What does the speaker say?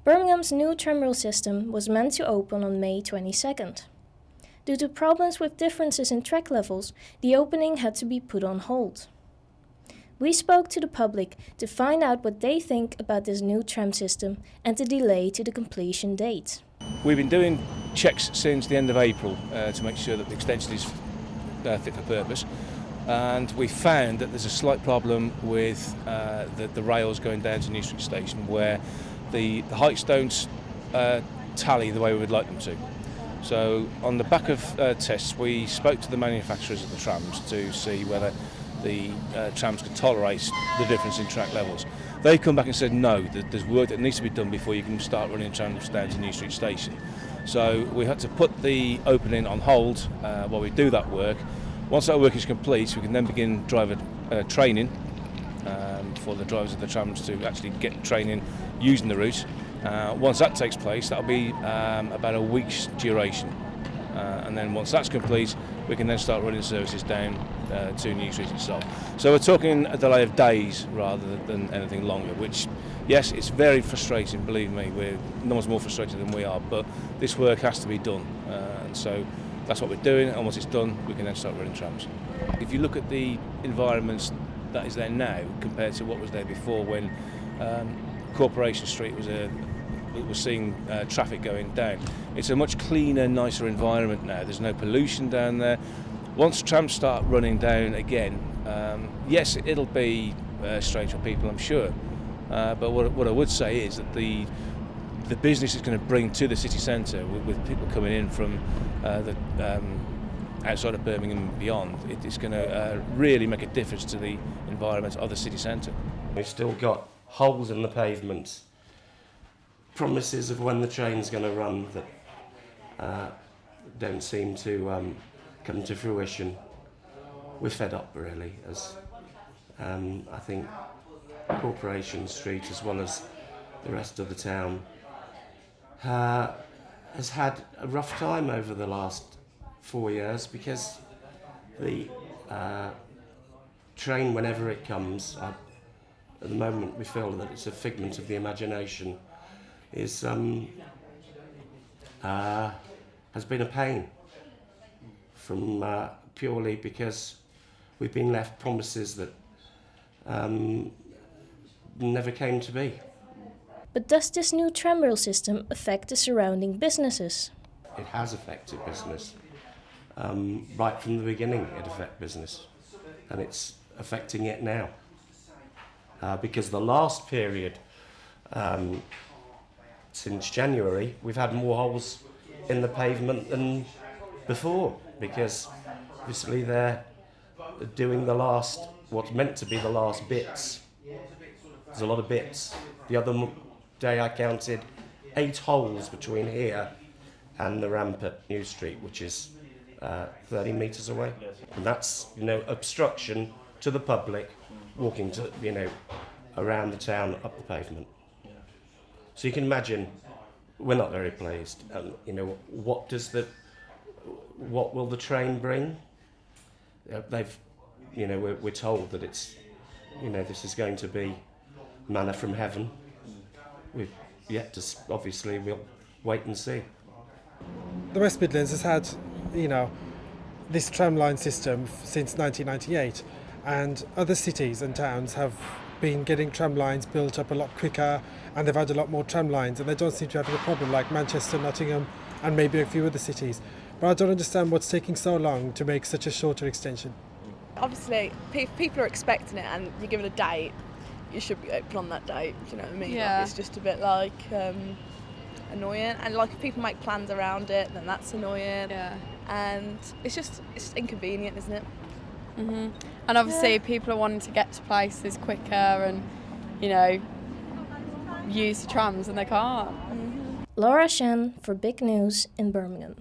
Birmingham's new tramrail system was meant to open on May 22nd. Due to problems with differences in track levels, the opening had to be put on hold. We spoke to the public to find out what they think about this new tram system and the delay to the completion date. We've been doing checks since the end of April to make sure that the extension is fit for purpose, and we found that there's a slight problem with the rails going down to New Street Station, where the heights don't tally the way we would like them to. So on the back of tests, we spoke to the manufacturers of the trams to see whether the trams could tolerate the difference in track levels. They come back and said no, there's work that needs to be done before you can start running trams down to New Street Station. So we had to put the opening on hold while we do that work. Once that work is complete, we can then begin driver training for the drivers of the trams to actually get training using the route. Once that takes place, that'll be about a week's duration. And then once that's complete, we can then start running services down to New Street itself. So we're talking a delay of days rather than anything longer, which, yes, it's very frustrating, believe me. No one's more frustrated than we are, but this work has to be done. And so that's what we're doing, and once it's done, we can then start running trams. If you look at the environments that is there now compared to what was there before, when Corporation Street was seeing traffic going down, it's a much cleaner, nicer environment now. There's no pollution down there. Once trams start running down again, yes, it'll be strange for people, I'm sure. But what I would say is that the business it's going to bring to the city centre, with people coming in from the outside of Birmingham and beyond, it's going to really make a difference to the environment of the city centre. We've still got holes in the pavements, promises of when the train's going to run that don't seem to come to fruition. We're fed up, really, as I think Corporation Street, as well as the rest of the town, has had a rough time over the last 4 years, because the train, whenever it comes, at the moment we feel that it's a figment of the imagination, has been a pain, from purely because we've been left promises that never came to be. But does this new tramrail system affect the surrounding businesses? It has affected business. Right from the beginning it affected business, and it's affecting it now. Because the last period, since January, we've had more holes in the pavement than before, because obviously they're doing what's meant to be the last bits. There's a lot of bits. The other day I counted 8 holes between here and the ramp at New Street, which is 30 metres away. And that's, obstruction to the public walking around the town up the pavement. So you can imagine we're not very pleased. What will the train bring? We're told that it's, this is going to be manna from heaven. We've yet to, obviously, we'll wait and see. The West Midlands has had, this tramline system since 1998, and other cities and towns have been getting tram lines built up a lot quicker, and they've had a lot more tram lines, and they don't seem to have any problem, like Manchester, Nottingham, and maybe a few other cities. But I don't understand what's taking so long to make such a shorter extension. Obviously, people are expecting it, and you're given a date, you should be open on that date, do you know what I mean? Yeah. Like, it's just a bit annoying, and if people make plans around it, then that's annoying. Yeah. And it's inconvenient, isn't it? Mm-hmm. And obviously people are wanting to get to places quicker and, use the trams, and they can't. Laura Shen for Big News in Birmingham.